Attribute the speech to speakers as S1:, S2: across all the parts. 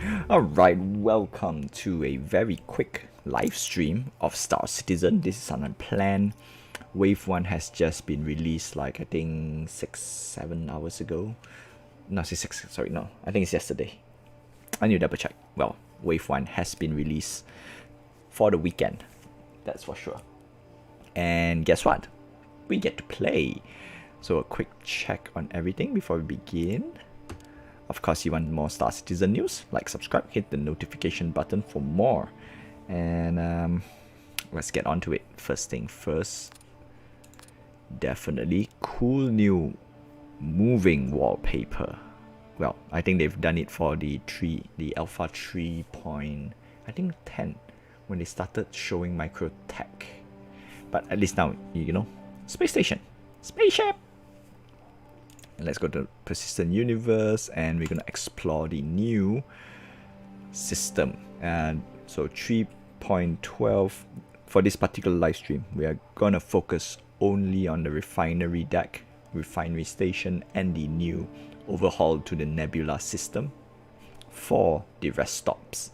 S1: Alright, welcome to a very quick live stream of Star Citizen. This is an unplanned. Wave 1 has just been released like I think 6-7 hours ago. No, sorry, no. I think it's yesterday. I need to double check. Well, Wave 1 has been released for the weekend. That's for sure. And guess what? We get to play. So a quick check on everything before we begin. Of course, you want more Star Citizen news? Like, subscribe, hit the notification button for more. And let's get on to it. First thing first, definitely cool new moving wallpaper. Well, I think they've done it for the Alpha 3. I think 10 when they started showing micro tech. But at least now, you know, space station, spaceship. And let's go to Persistent Universe, and we're gonna explore the new system. And so 3.12 for this particular live stream, we are gonna focus only on the Refinery Deck, Refinery Station, and the new overhaul to the Nebula system for the rest stops.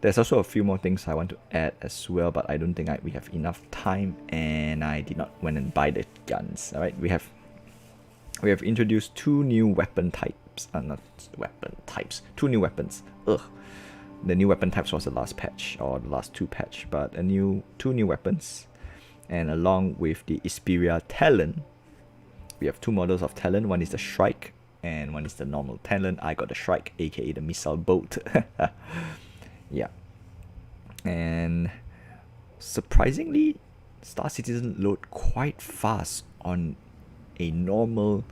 S1: There's also a few more things I want to add as well, but I don't think we have enough time, and I did not went and buy the guns. All right, we have introduced two new weapon types. Not weapon types. Two new weapons. Ugh. The new weapon types was the last patch, or the last two patch, but two new weapons. And along with the Isperia Talon, we have two models of Talon. One is the Shrike, and one is the normal Talon. I got the Shrike, aka the missile boat. Yeah. And surprisingly, Star Citizen load quite fast on a normal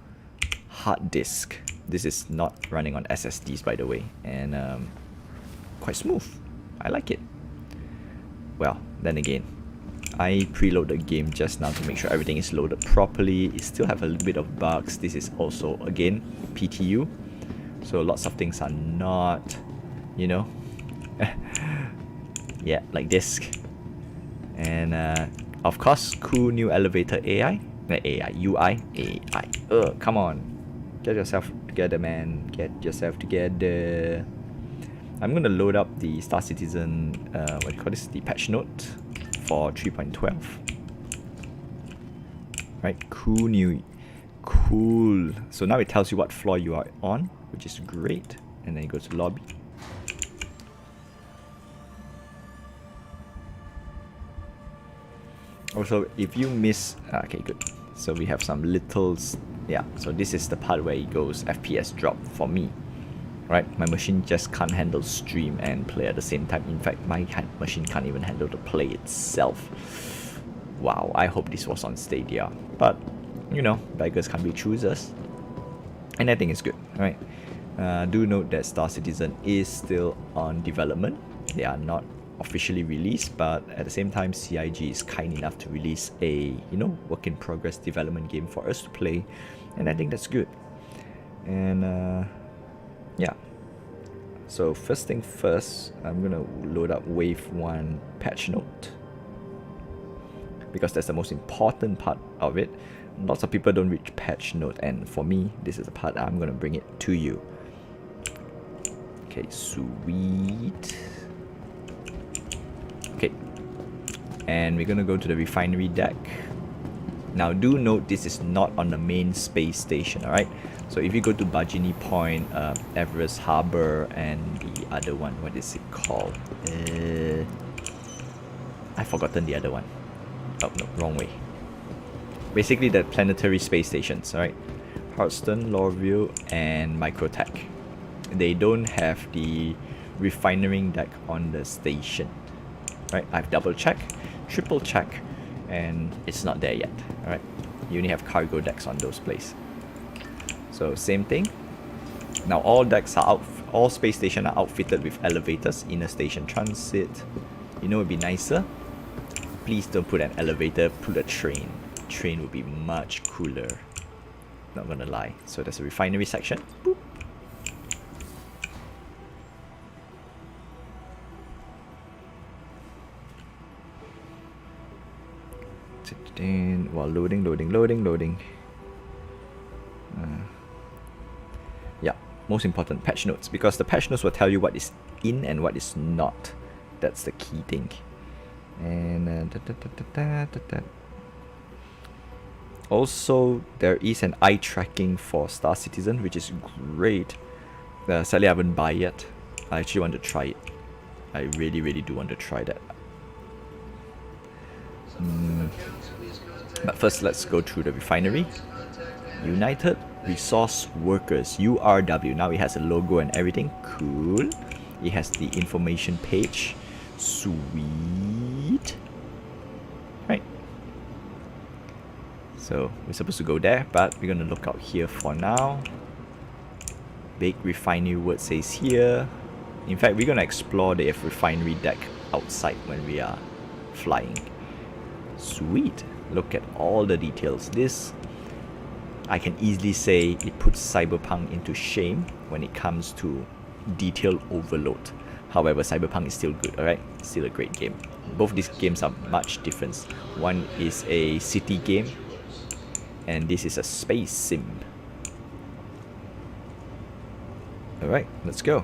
S1: hard disk. This is not running on SSDs, by the way, and quite smooth. I like it. Well, then again, I preload the game just now to make sure everything is loaded properly. It still have a little bit of bugs. This is also, again, PTU, so lots of things are not, you know, yeah, like disk. And of course, cool new elevator AI. UI. Come on. Get yourself together, man. Get yourself together. I'm going to load up the Star Citizen, what do you call this? The patch note for 3.12. Right, cool. So now it tells you what floor you are on, which is great. And then you go to lobby. Also, if you miss, okay, good. So we have some littles, yeah. So this is the part where it goes FPS drop for me, right? My machine just can't handle stream and play at the same time. In fact, my machine can't even handle the play itself. Wow, I hope this was on Stadia, but you know, beggars can't be choosers, and I think it's good, right? Do note that Star Citizen is still on development. They are not officially released, but at the same time, CIG is kind enough to release a, you know, work in progress development game for us to play, and I think that's good. And yeah, so first thing first, I'm gonna load up Wave 1 patch note, because that's the most important part of it. Lots of people don't reach patch note, and for me, this is the part I'm gonna bring it to you. Okay, sweet. Okay, and we're gonna go to the Refinery Deck. Now do note this is not on the main space station, alright? So if you go to Bajini Point, Everest Harbor, and the other one, what is it called? I've forgotten the other one. Oh no, wrong way. Basically the planetary space stations, alright? Houston, Lorville, and Microtech. They don't have the Refinery Deck on the station. Right, I've double checked, triple checked, and it's not there yet. Alright, you only have cargo decks on those places. So same thing. Now all decks are all space stations are outfitted with elevators, inner station transit. You know, it'd be nicer. Please don't put an elevator, put a train. Train would be much cooler. Not gonna lie. So there's a refinery section. Boop. While loading. Yeah, most important, patch notes, because the patch notes will tell you what is in and what is not. That's the key thing. And also, there is an eye tracking for Star Citizen, which is great. Sadly, I haven't buy yet. I actually want to try it. I really do want to try that. But first, let's go through the refinery. United Resource Workers, URW. Now it has a logo and everything. Cool. It has the information page. Sweet. Right. So we're supposed to go there, but we're gonna look out here for now. Big refinery word says here. In fact, we're gonna explore the refinery deck outside when we are flying. Sweet. Look at all the details. This, I can easily say, it puts Cyberpunk into shame when it comes to detail overload. However, Cyberpunk is still good, alright? Still a great game. Both these games are much different. One is a city game, and this is a space sim. Alright, let's go.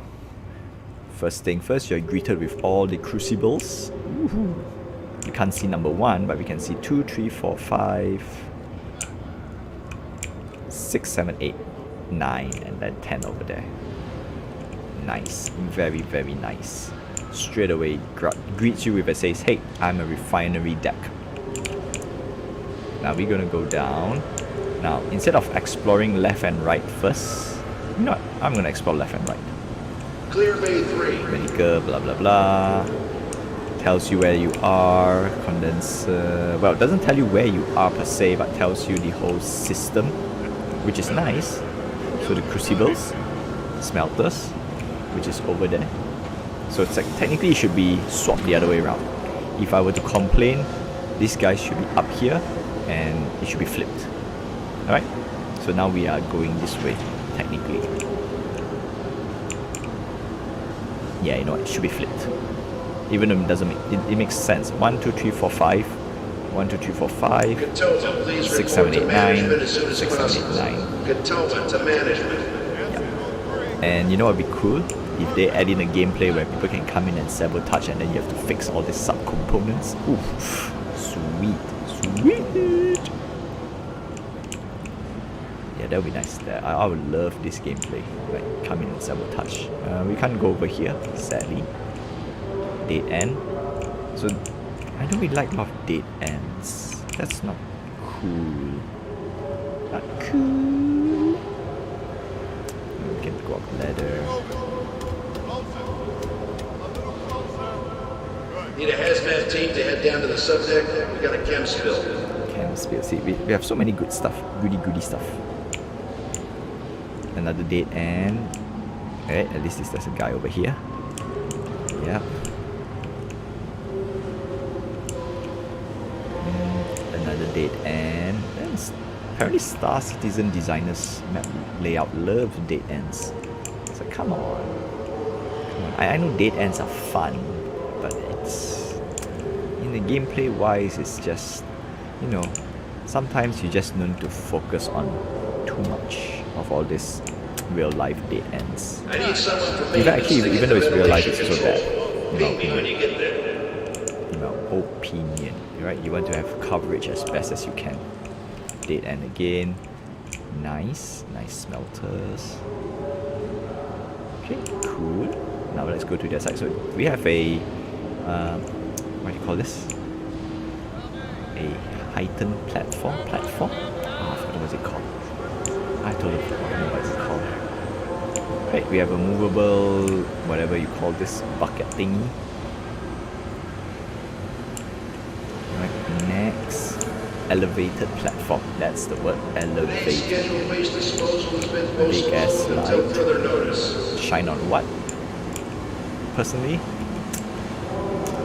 S1: First thing first, you're greeted with all the crucibles. Woohoo. We can't see number 1, but we can see 2, 3, 4, 5, 6, 7, 8, 9, and then 10 over there. Nice. Very nice. Straight away greets you with a says, hey, I'm a refinery deck. Now we're gonna go down. Now, instead of exploring left and right first, you know what? I'm gonna explore left and right.
S2: Clear Bay 3.
S1: Medical, blah blah blah. Tells you where you are. Condenser. Well, it doesn't tell you where you are per se, but tells you the whole system, which is nice. So the crucibles, smelters, which is over there. So it's like technically it should be swapped the other way around. If I were to complain, this guy should be up here and it should be flipped. Alright? So now we are going this way, technically. Yeah, you know what? It should be flipped. Even though it doesn't make it makes sense. 1, 2, 3, 4, 5. 1, 2, 3, 4, 5. 6, 7, 8, 9. 6, 7, 8, 9. Yeah. And you know what would be cool? If they add in a gameplay where people can come in and sabotage and then you have to fix all these sub-components. Oof. Sweet. Yeah, that would be nice. I would love this gameplay. Like, come in and sabotage. We can't go over here, sadly. Dead end. So, I don't really like a lot of dead ends. That's not cool. Not cool. We can go up ladder.
S2: Need a hazmat team to head down to the subdeck. We got a chem spill.
S1: Chem spill. See, we have so many good stuff. Goody stuff. Another dead end. Alright, at least there's a guy over here. Yep. Another dead end. And apparently Star Citizen designers map layout love dead ends. So come on. I know dead ends are fun, but it's in the gameplay wise, it's just, you know, sometimes you just need to focus on too much of all this real life dead ends.
S2: I need someone from
S1: in fact, actually, even though it's real life, it's so bad.
S2: Ping me when you get there.
S1: In my opinion, right? You want to have coverage as best as you can. Dead end again. Nice smelters. Okay, cool. Now let's go to the other side. So we have a what do you call this? A heightened platform. Oh, I forgot what it's called. I totally forgot what it's called. Right, we have a movable, whatever you call this, bucket thingy. Right, next, elevated platform. That's the word, elevated. Big ass light. Shine on what? Personally,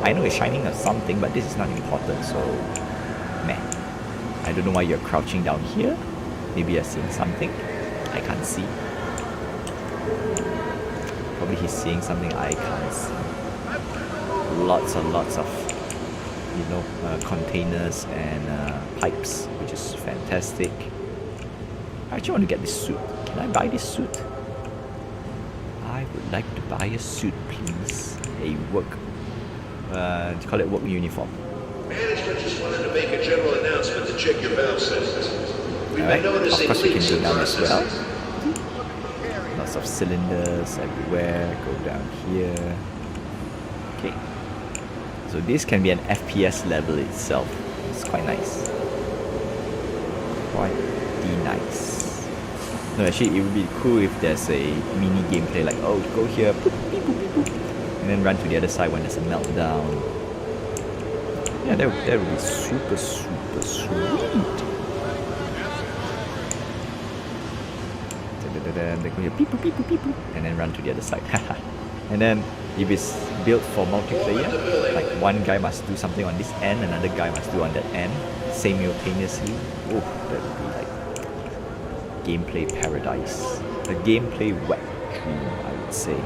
S1: I know it's shining on something, but this is not important, so meh. I don't know why you're crouching down here. Maybe you're seeing something I can't see. Probably he's seeing something I can't see. Lots and lots of, you know, containers and pipes, which is fantastic. I actually want to get this suit. Can I buy this suit? I would like to buy a suit, please. A work, call it work uniform.
S2: Management just wanted to make a general announcement to check your valve settings. We've
S1: Alright,
S2: been
S1: of
S2: noticing
S1: course we can
S2: leaks
S1: go
S2: in
S1: down as well.
S2: processes.
S1: Lots of cylinders everywhere. Go down here. Okay. So this can be an FPS level itself. It's quite nice. Quite nice. No, actually it would be cool if there's a mini gameplay like, oh, go here, boop, beep, boop, beep, boop, and then run to the other side when there's a meltdown. Yeah, that would be super, super sweet. Then they go here, beep, boop, beep, boop, beep, boop, and then run to the other side. And then if it's built for multiplayer, like one guy must do something on this end, another guy must do on that end, simultaneously. Oh, that would be like gameplay paradise. A gameplay wet dream, I would say.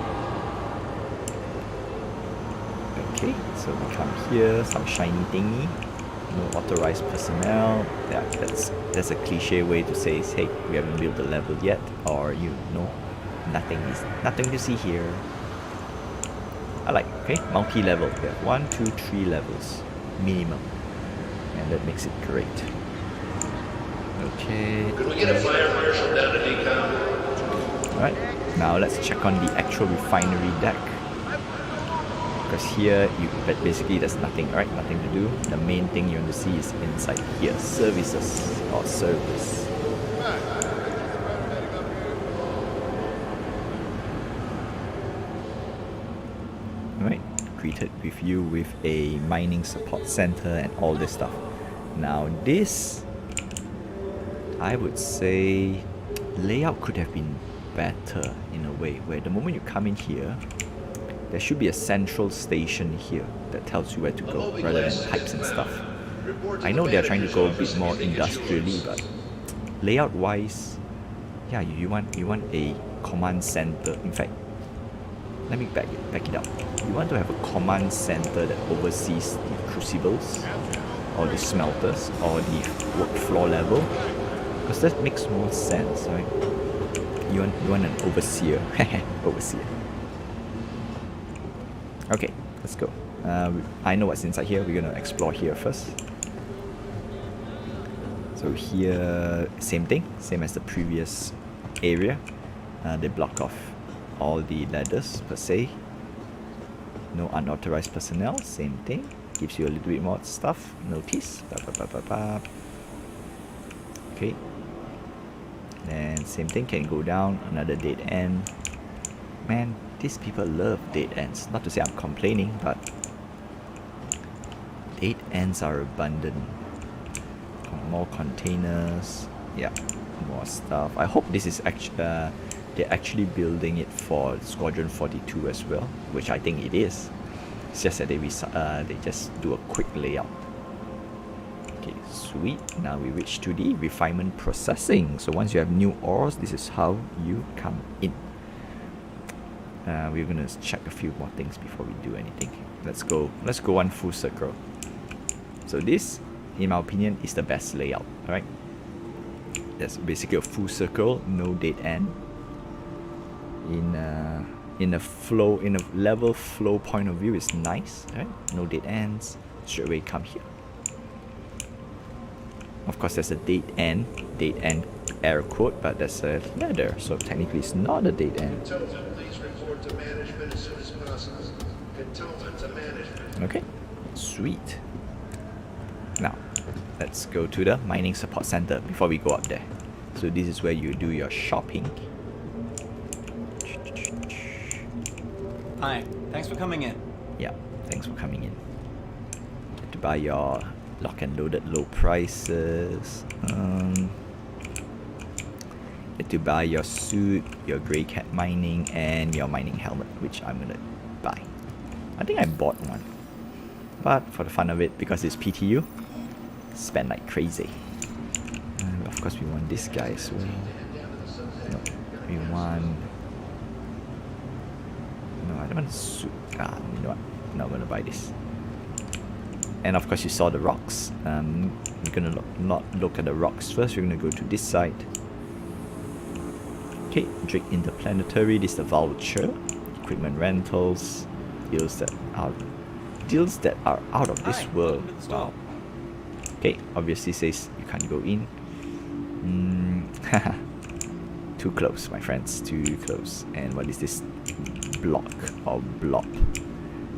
S1: Okay, so we come here, some shiny thingy. No authorized personnel. Yeah, that's a cliche way to say, hey, we haven't built the level yet, or you know, nothing to see here. I like, okay, multi-level. We have 1, 2, 3 levels minimum, and that makes it great. Okay.
S2: Could we get a fire marshal down to decom?
S1: Alright, now let's check on the actual refinery deck. Because here, basically there's nothing, right? Nothing to do. The main thing you want to see is inside here. Services or service. Alright, greeted with you with a mining support center and all this stuff. Now this, I would say, layout could have been better in a way, where the moment you come in here, there should be a central station here that tells you where to go, rather than pipes and stuff. I know they're trying to go a bit more industrially, but layout-wise, yeah, you want a command center. In fact, let me back it up. You want to have a command center that oversees the crucibles, or the smelters, or the work floor level, because that makes more sense, right? You want an overseer, overseer. Okay, let's go. I know what's inside here. We're gonna explore here first. So here, same thing, same as the previous area. They block off all the ladders per se. No unauthorized personnel, same thing. Gives you a little bit more stuff. Notice. Okay. And same thing, can go down, another dead end. Man, these people love dead ends. Not to say I'm complaining, but dead ends are abundant. More containers. Yeah, more stuff. I hope this is actually they're actually building it for Squadron 42 as well, which I think it is. It's just that they just do a quick layout. Okay, sweet. Now we reach to the refinement processing. So once you have new ores, this is how you come in. We're gonna check a few more things before we do anything. Let's go one full circle. So this, in my opinion, is the best layout. Alright, that's basically a full circle, no dead end. In a level flow point of view, is nice. Right? No dead ends. Straight away come here. Of course, there's a dead end air quote, but there's a ladder, so technically it's not a dead end.
S2: Please report to management as soon as possible. Cantonment to management.
S1: Okay, sweet. Now, let's go to the mining support center before we go up there. So this is where you do your shopping.
S3: Hi, thanks for coming in.
S1: Yeah, thanks for coming in. To buy your lock and loaded low prices. Get to buy your suit, your grey cat mining, and your mining helmet, which I'm gonna buy. I think I bought one, but for the fun of it, because it's PTU, spend like crazy. Of course, we want this guy as well. No, we want. No, I don't want the suit. You know what? No, I'm gonna buy this. And of course, you saw the rocks. We're gonna not look at the rocks first. We're gonna go to this side. Okay, Drake Interplanetary, this is the voucher. Equipment rentals, deals that are out of this world. Wow. Okay, obviously says you can't go in. Too close, my friends, too close. And what is this block or blob?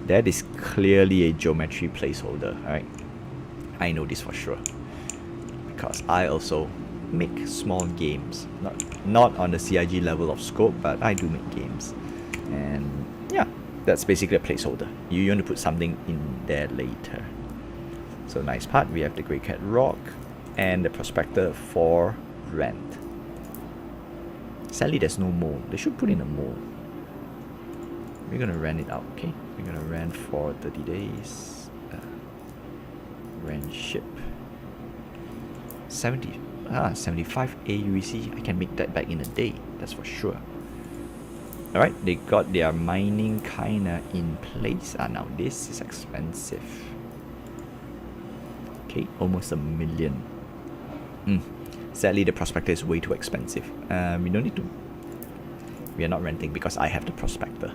S1: That is clearly a geometry placeholder, alright? I know this for sure, because I also make small games, not on the CIG level of scope, but I do make games. And yeah, that's basically a placeholder. You want to put something in there later. So nice part, we have the Grey Cat Rock and the Prospector for rent. Sadly there's no mole. They should put in a mole. We're gonna rent it out, okay? We're gonna rent for 30 days. Rent ship. 75 AUEC. I can make that back in a day, that's for sure. Alright, they got their mining kinda in place. Now this is expensive. Okay, almost $1 million. Sadly, the Prospector is way too expensive. We don't need to. We are not renting because I have the Prospector.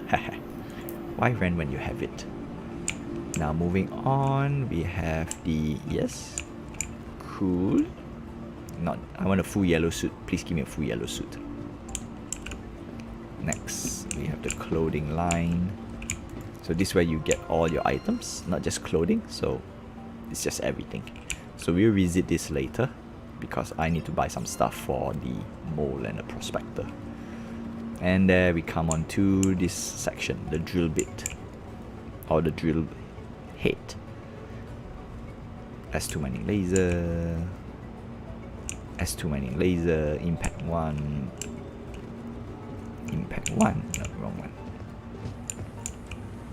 S1: Why rent when you have it? Now moving on, we have the cool. I want a full yellow suit. Please give me a full yellow suit. Next, we have the clothing line. So this is where you get all your items, not just clothing. So it's just everything. So we'll visit this later, because I need to buy some stuff for the mole and the Prospector. And there we come on to this section, the drill bit, or the drill head. S2 mining laser, S2 mining laser, impact 1, impact 1, no, wrong one.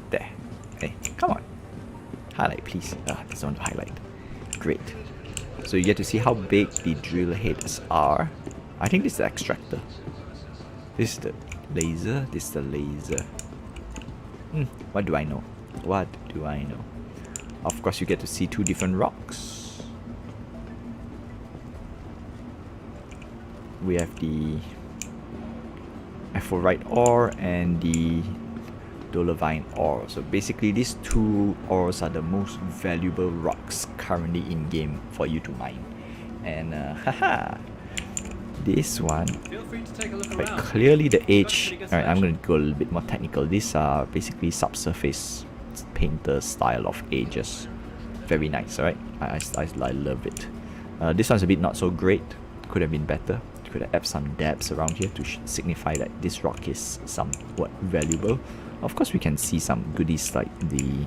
S1: There, hey, come on, highlight please. There's one to highlight. Great. So you get to see how big the drill heads are. I think this is the extractor. This is the laser. This is the laser. What do I know? What do I know? Of course, you get to see 2 different rocks. We have the Aphorite ore and the Dolomite ore. So basically, these 2 ores are the most valuable rocks currently in game for you to mine. And this one,
S3: Feel free to take a look
S1: right,
S3: around.
S1: clearly the edge. Alright, I'm going to go a little bit more technical. These are basically subsurface painter style of edges. Very nice, alright? I love it. This one's a bit not so great. Could have been better. Could have added some depths around here to signify that this rock is somewhat valuable. Of course, we can see some goodies like the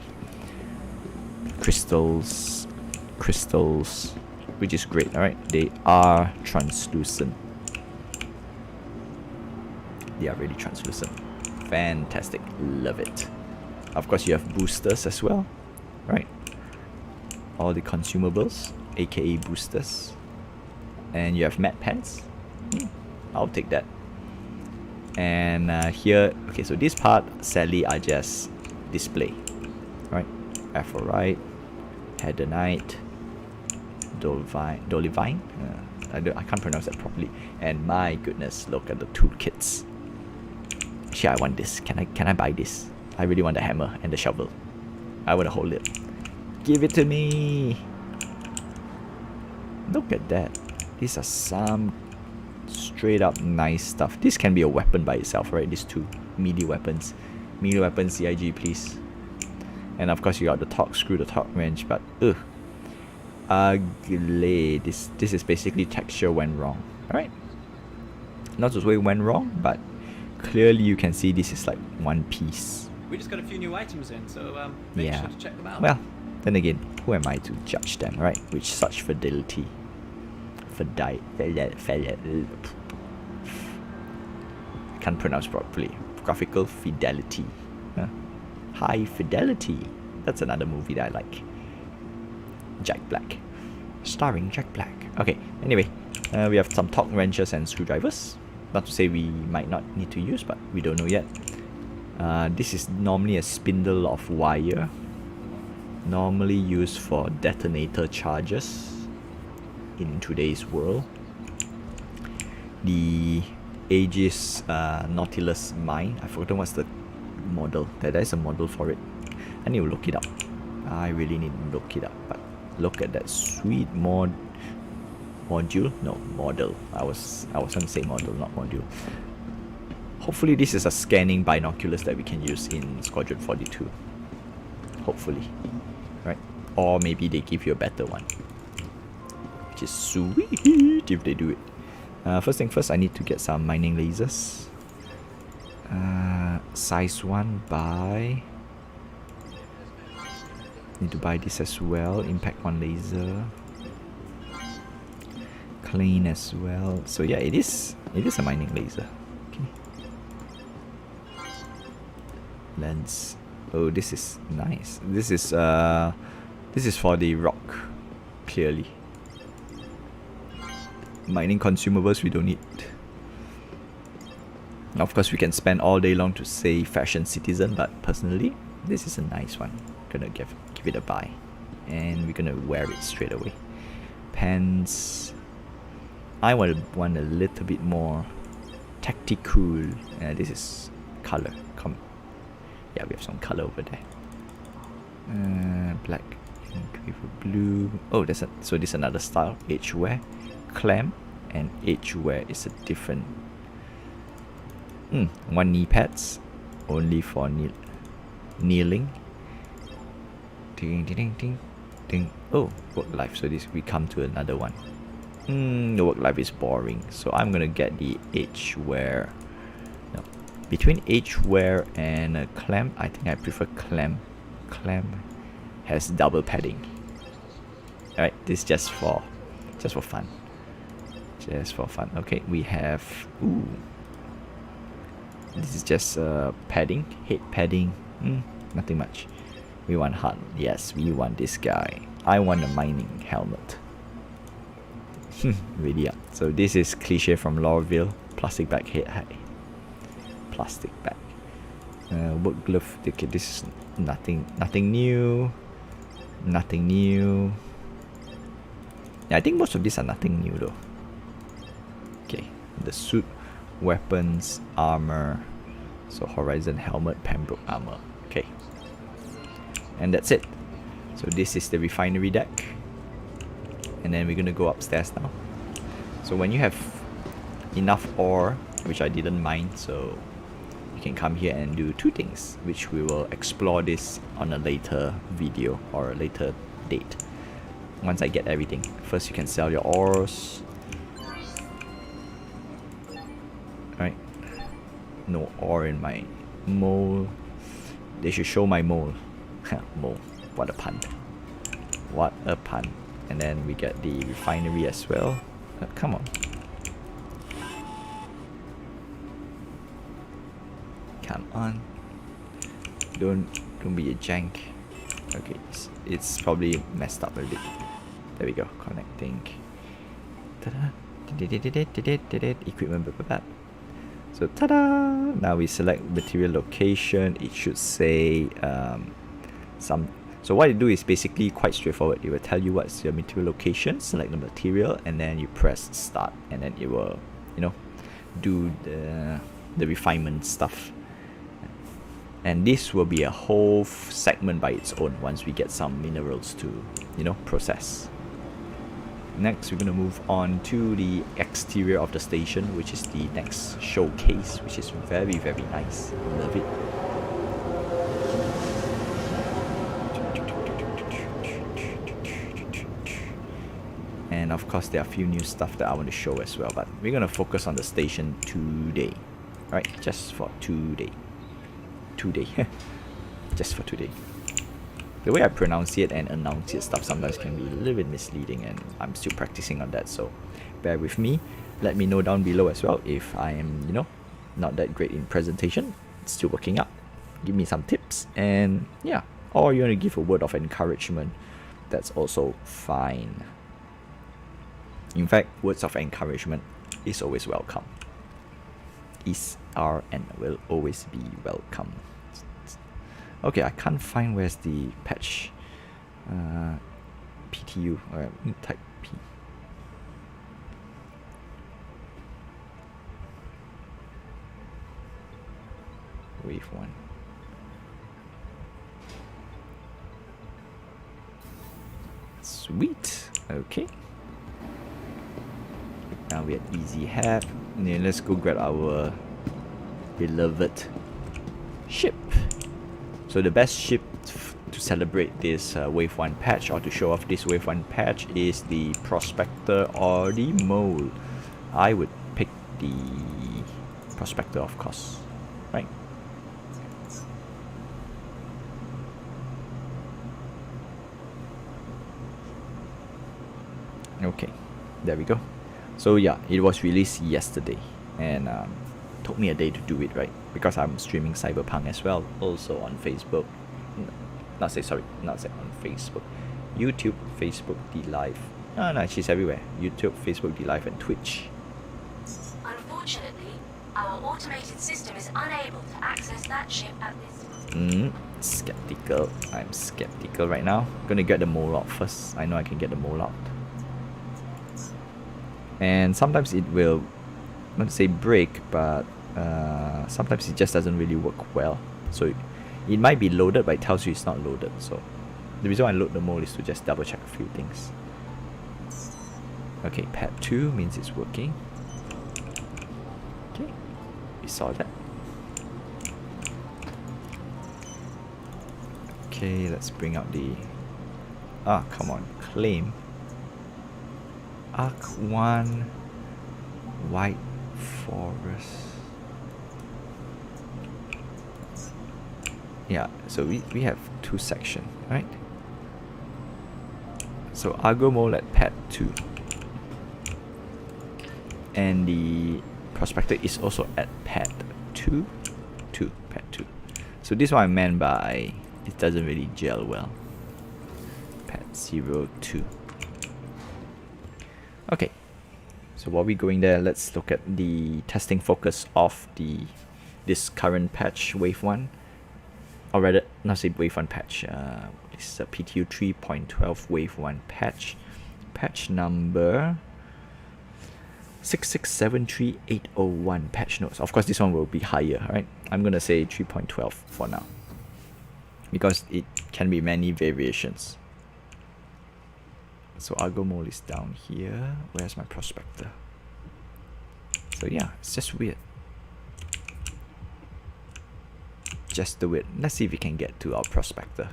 S1: crystals, which is great, alright? They are translucent. They are really translucent. Fantastic. Love it. Of course, you have boosters as well, right? All the consumables, aka boosters. And you have matte pens. I'll take that. And here, okay, so this part, sadly, I just display, right? Aphorite, Hedonite, Dolivine. I can't pronounce that properly. And my goodness, look at the toolkits. Actually, I want this. Can I buy this? I really want the hammer and the shovel. I want to hold it. Give it to me. Look at that. These are some straight up nice stuff. This can be a weapon by itself, right? These 2 melee weapons. Melee weapons, CIG, please. And of course, you got the torque screw, the torque wrench, but ugly. This is basically texture went wrong. Alright. Not to say went wrong, but clearly you can see this is like one piece.
S3: We just got a few new items in, so make sure to check them out.
S1: Well, then again, who am I to judge them, right? With such fidelity. I can't pronounce properly. Graphical fidelity. High Fidelity. That's another movie that I like. Jack Black. Starring Jack Black. Okay, anyway, we have some torque wrenches and screwdrivers. Not to say we might not need to use, but we don't know yet. This is normally a spindle of wire, normally used for detonator charges in today's world. The Aegis Nautilus mine. I forgot what's the model. There's a model for it. I need to look it up. I really need to look it up. But look at that sweet module. No, model. I was gonna say model, not module. Hopefully this is a scanning binoculars that we can use in Squadron 42. Hopefully. Right? Or maybe they give you a better one. Which is sweet if they do it. First thing first, I need to get some mining lasers. Size 1 buy. Need to buy this as well. Impact 1 laser. Clean as well. So yeah, it is a mining laser. Okay. Lens. Oh, this is nice. This is for the rock, clearly. Mining consumables we don't need. Of course, we can spend all day long to say Fashion Citizen, but personally, this is a nice one. Gonna give it a buy, and we're gonna wear it straight away. Pants. I want a little bit more tactical. This is color. Yeah, we have some color over there. Black, blue. Oh, so this is another style. Edge wear, clamp, and edge wear is a different. 1 knee pads, only for kneeling. Ding ding ding ding ding. Oh, work life. So we come to another one. The work life is boring, so I'm gonna get the edge wear. No, between edge wear and a clamp, I think I prefer clamp. Clamp has double padding. Alright, this is just for fun. Just for fun. Okay, we have this is just padding, head padding. Nothing much. We want hard. Yes, we want this guy. I want a mining helmet. Really, yeah. So this is cliche from Lorville. Plastic bag head high. Plastic bag. Work glove. Okay, this is nothing new. Nothing new. Yeah, I think most of these are nothing new though. Okay, the suit, weapons, armor. So Horizon helmet, Pembroke armor. Okay. And that's it. So this is the refinery deck. And then we're gonna go upstairs now. So when you have enough ore, which I didn't mine, so you can come here and do 2 things, which we will explore this on a later video or a later date. Once I get everything. First you can sell your ores. Alright. No ore in my mole. They should show my mole. Mole. What a pun. What a pun. And then we get the refinery as well. Come on. Come on. Don't be a jank. Okay, it's probably messed up a bit. There we go. Connecting. Ta-da. Equipment. So ta-da! Now we select material location. It should say some. So what you do is basically quite straightforward. It will tell you what's your material location, select the material, and then you press start, and then it will, do the refinement stuff. And this will be a whole segment by its own once we get some minerals to, process. Next, we're gonna move on to the exterior of the station, which is the next showcase, which is very, very nice. Love it. And of course there are a few new stuff that I want to show as well, but we're gonna focus on the station today. Right, just for today. Just for today. The way I pronounce it and announce it stuff sometimes can be a little bit misleading, and I'm still practicing on that, so bear with me. Let me know down below as well if I am, not that great in presentation. It's still working out. Give me some tips, and yeah, or you want to give a word of encouragement, that's also fine. In fact, words of encouragement is always welcome. Are and will always be welcome. Okay, I can't find where's the patch. PTU. Alright, type P. Wave 1. Sweet. Okay. Now we're at Easy Hab. Now let's go grab our beloved ship. So the best ship to celebrate this Wave 1 patch, or to show off this Wave 1 patch, is the Prospector or the Mole. I would pick the Prospector, of course, right? Okay, there we go. So yeah, it was released yesterday, and took me a day to do it, right? Because I'm streaming Cyberpunk as well, also on Facebook. Not on Facebook, YouTube, Facebook, D Live. No, she's everywhere. YouTube, Facebook, D Live, and Twitch.
S4: Unfortunately, our automated system is unable to access that ship at this time.
S1: Skeptical. I'm skeptical right now. Gonna get the mole out first. I know I can get the mole out. And sometimes it will, not to say break, but sometimes it just doesn't really work well. So it might be loaded, but it tells you it's not loaded. So the reason why I load the mole is to just double check a few things. Okay, pad 2 means it's working. Okay, we saw that. Okay, let's bring out the... come on, claim. Arc 1 White Forest. Yeah, so we have two sections, right? So Argo Mole at pad 2. And the Prospector is also at pad 2. Pad 2. So this is what I meant by it doesn't really gel well. Pad 02. Okay, so while we're going there, let's look at the testing focus of this current patch, Wave 1. Or rather, not say Wave 1 patch, this is a PTU 3.12 Wave 1 patch. Patch number 6673801 patch notes. Of course, this one will be higher, right? I'm gonna say 3.12 for now, because it can be many variations. So Argo Mole is down here. Where's my Prospector? So yeah, it's just weird. Just do it. Let's see if we can get to our Prospector.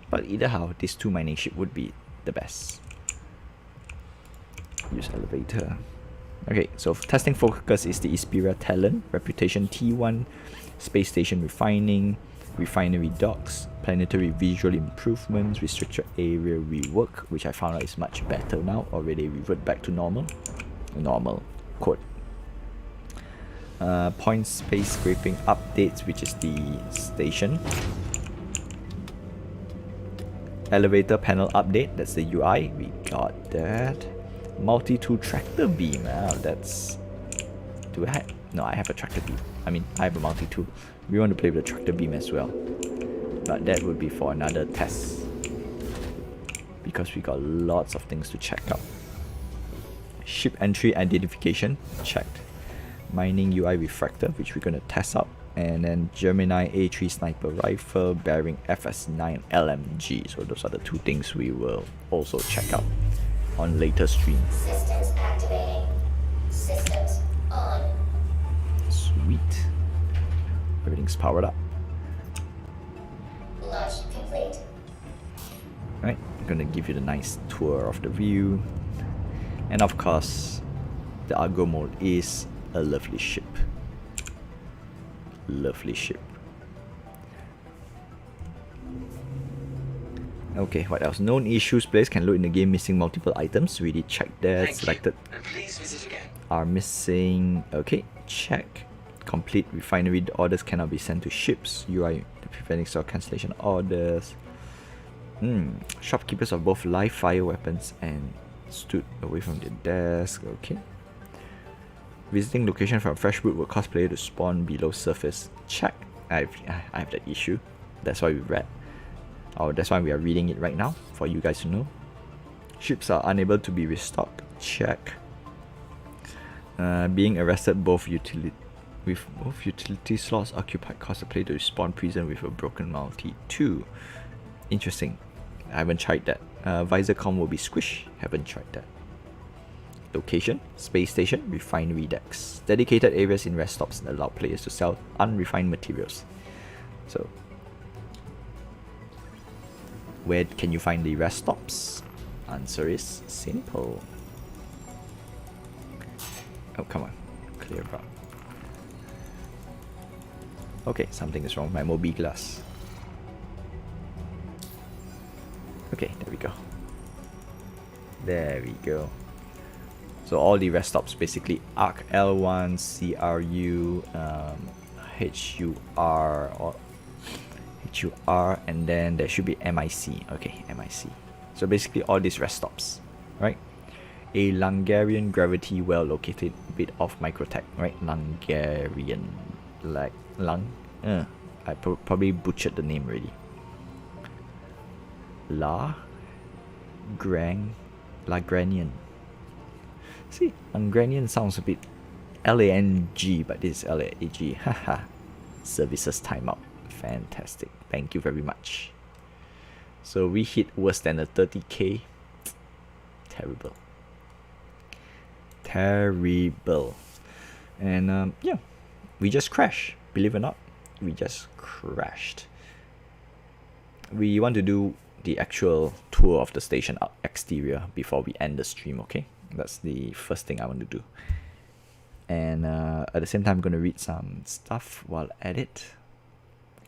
S1: But either how, these two mining ship would be the best. Use elevator. Okay, so testing focus is the Ispira Talent, Reputation T1, Space Station Refining, Refinery Docks, Planetary Visual Improvements, Restricted Area Rework, which I found out is much better now, already revert back to normal. Normal, quote. Point Space Scraping Updates, which is the station. Elevator Panel Update, that's the UI, we got that. Multi-tool Tractor Beam, that's... Do I have... No, I have a Tractor Beam. I mean, I have a multi-tool. We want to play with the Tractor Beam as well. But that would be for another test, because we got lots of things to check out. Ship Entry Identification, checked. Mining UI Refractor, which we're going to test out. And then Gemini A3 Sniper Rifle, bearing FS9 LMG. So those are the two things we will also check out on later streams.
S4: Systems activating. Systems on.
S1: Sweet. Everything's powered up.
S4: Launch complete.
S1: Right, I'm gonna give you the nice tour of the view. And of course, the Argo Mole is a lovely ship. Lovely ship. Okay, what else? Known issues. Players can load in the game missing multiple items. We did check that.
S5: Thank
S1: Selected
S5: you. And please visit again.
S1: are missing. Okay, check. Complete refinery orders cannot be sent to ships. UI preventing stock cancellation orders. Shopkeepers of both live fire weapons and stood away from the desk. Okay. Visiting location from fresh wood will cause player to spawn below surface. Check. I have that issue. That's why we read. Oh, that's why we are reading it right now for you guys to know. Ships are unable to be restocked. Check. Being arrested both utility. with both utility slots occupied cause the player to respawn prison with a broken multi 2. Interesting. I haven't tried that. Visor com will be squish. Haven't tried that. Location, space station, refinery decks. Dedicated areas in rest stops allow players to sell unrefined materials. So, where can you find the rest stops? Answer is simple. Oh, come on. Clear bar. Okay, something is wrong with my Mobi glass. Okay, there we go. There we go. So all the rest stops basically ARC L1, CRU, HUR, or HUR, and then there should be MIC. Okay, MIC. So basically all these rest stops, right? A Lungarian gravity well located bit of microtech, right? Lungarian, like lung. I probably butchered the name already. Lagrangian. See, Lagrangian sounds a bit LANG, but this is LAG. Haha. Services timeout. Fantastic. Thank you very much. So we hit worse than a 30k. Terrible. Terrible. And yeah, we just crashed. Believe it or not, we just crashed. We want to do the actual tour of the station exterior before we end the stream, okay? That's the first thing I want to do. And at the same time, I'm going to read some stuff while at it.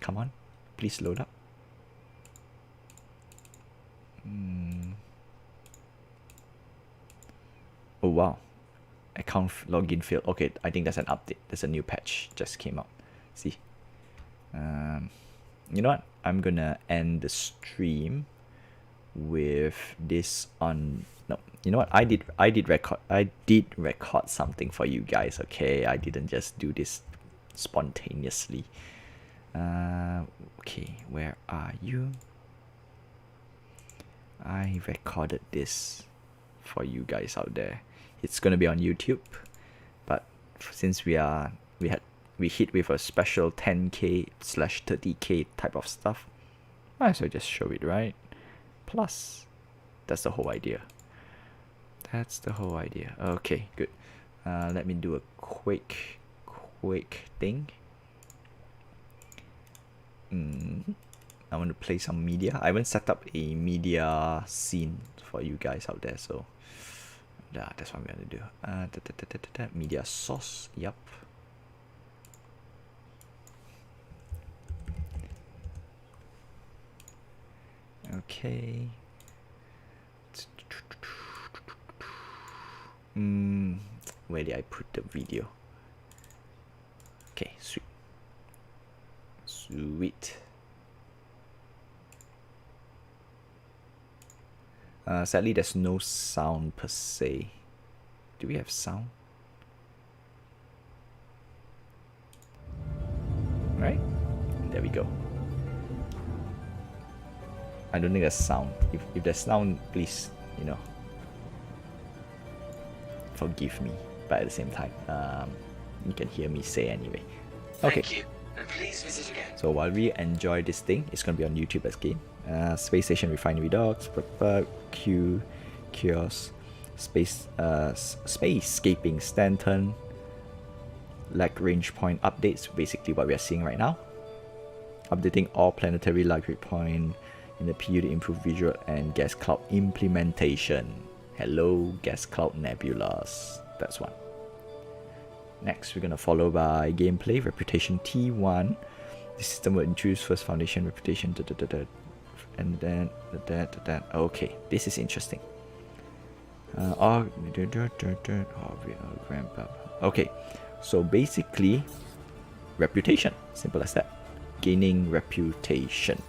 S1: Come on, please load up. Oh wow, account login failed. Okay, I think that's an update. There's a new patch just came out. See, you know what? I'm gonna end the stream with this on. No, you know what? I did record something for you guys. Okay, I didn't just do this spontaneously. Okay, where are you? I recorded this for you guys out there. It's gonna be on YouTube, but since we hit with a special 10k/30k type of stuff, might as well just show it, right? Plus, that's the whole idea. That's the whole idea. Okay, good. Let me do a quick thing. I want to play some media. I haven't set up a media scene for you guys out there, so yeah, that's what I'm gonna do. Media source. Yep. Okay. Where did I put the video? Okay, sweet. Sadly, there's no sound per se. Do we have sound? Right? There we go. I don't think there's sound. If there's sound, please, forgive me. But at the same time, you can hear me say anyway. Okay.
S5: Thank you, and please visit again.
S1: So while we enjoy this thing, it's gonna be on YouTube as game. Space Station Refinery Docks, Q, Kiosk, Spacescaping Stanton, lag range point updates, basically what we are seeing right now. Updating all planetary lag range point in the PTU to improve visual and gas cloud implementation. Hello, gas cloud nebulas. That's one. Next, we're gonna follow by gameplay reputation T1. The system will introduce first foundation reputation, and then okay, this is interesting. Okay, so basically, reputation, simple as that. Gaining reputation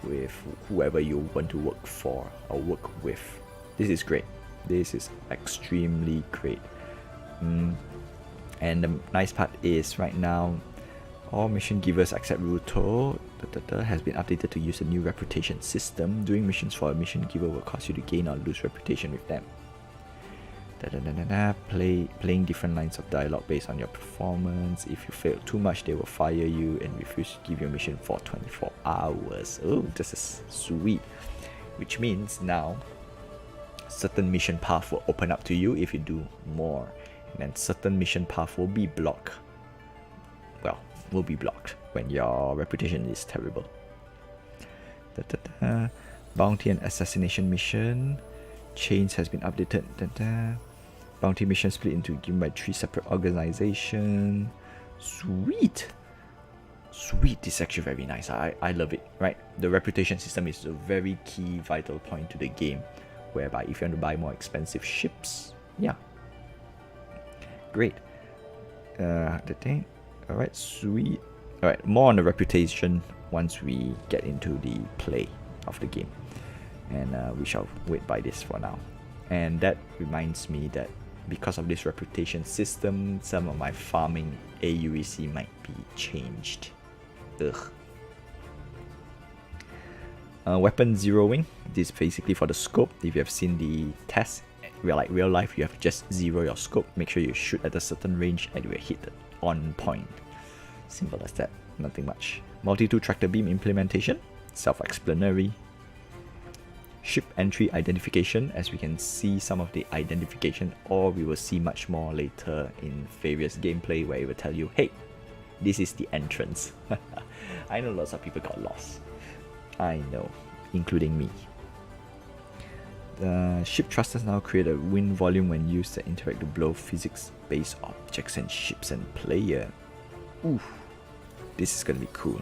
S1: with whoever you want to work for or work with. This is great. This is extremely great. And the nice part is right now, all mission givers except Ruto has been updated to use a new reputation system. Doing missions for a mission giver will cause you to gain or lose reputation with them. Playing different lines of dialogue based on your performance. If you fail too much, they will fire you and refuse to give you a mission for 24 hours. Oh, this is sweet. Which means now certain mission path will open up to you if you do more, and then certain mission path will be blocked. Well, will be blocked when your reputation is terrible. Bounty and assassination mission. Chains has been updated. Bounty mission split into given by 3 separate organizations. Sweet. Sweet, this is actually very nice. I love it, right? The reputation system is a very key vital point to the game, whereby if you want to buy more expensive ships, yeah. Great. Alright, sweet. Alright, more on the reputation once we get into the play of the game. And we shall wait by this for now. And that reminds me that because of this reputation system, some of my farming AUEC might be changed. Ugh. Weapon zeroing. This is basically for the scope. If you have seen the test, like real life, you have to just zero your scope. Make sure you shoot at a certain range and you will hit on point. Simple as that. Nothing much. Multi-tool tractor beam implementation. Self-explanatory. Ship entry identification, as we can see some of the identification, or we will see much more later in various gameplay where it will tell you, hey, this is the entrance. I know lots of people got lost. I know, including me. The ship thrusters now create a wind volume when used to interact to blow physics-based objects and ships and player. Ooh, this is gonna be cool.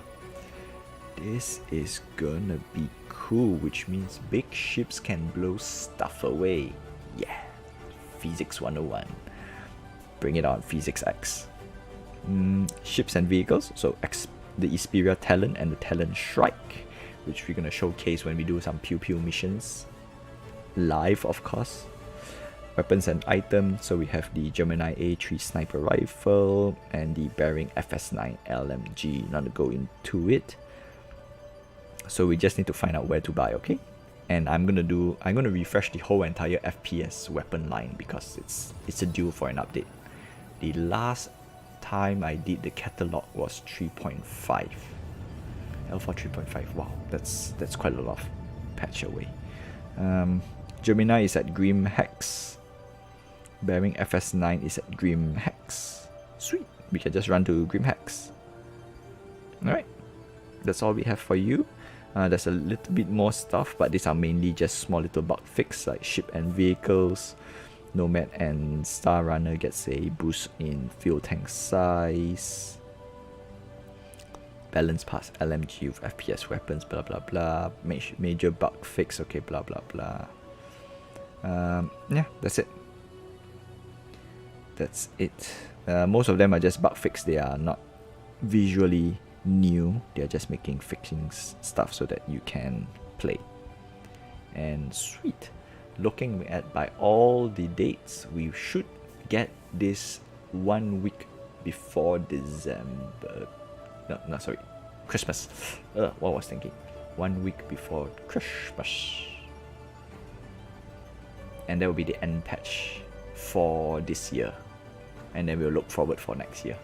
S1: This is gonna be cool, which means big ships can blow stuff away. Yeah, Physics 101. Bring it on, Physics X. Ships and vehicles, so the Xperia Talon and the Talon Shrike, which we're gonna showcase when we do some pew pew missions. Live, of course. Weapons and items, so we have the Gemini A3 sniper rifle and the Bearing FS9 LMG. Not to go into it. So we just need to find out where to buy, okay? And I'm gonna refresh the whole entire FPS weapon line because it's a due for an update. The last time I did the catalog was 3.5. Alpha 3.5. Wow, that's quite a lot of patch away. Gemini is at Grim Hex. Bearing FS9 is at Grim Hex. Sweet, we can just run to Grim Hex. Alright, that's all we have for you. There's a little bit more stuff, but these are mainly just small little bug fix like ship and vehicles. Nomad and Star Runner gets a boost in fuel tank size. Balance pass LMG with FPS weapons, blah blah blah. Major bug fix, okay, blah blah blah. Yeah, that's it. That's it. Most of them are just bug fix. They are not visually new. They're just fixing stuff so that you can play. And sweet. Looking at by all the dates, we should get this 1 week before December. No, sorry, Christmas. What I was thinking. 1 week before Christmas. And that will be the end patch for this year. And then we'll look forward for next year.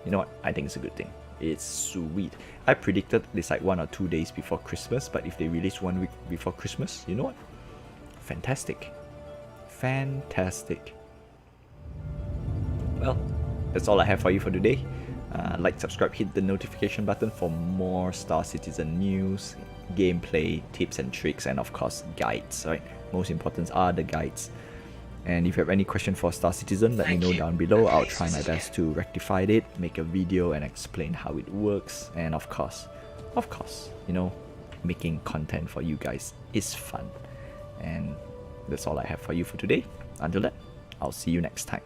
S1: You know what? I think it's a good thing. It's sweet. I predicted it's like 1 or 2 days before Christmas, but if they release 1 week before Christmas, you know what? Fantastic. Fantastic. Well, that's all I have for you for today. Like, subscribe, hit the notification button for more Star Citizen news, gameplay, tips and tricks, and of course guides, right? Most important are the guides. And if you have any question for Star Citizen, let me know down below. I'll try my best to rectify it, make a video and explain how it works. And of course, you know, making content for you guys is fun. And that's all I have for you for today. Until then, I'll see you next time.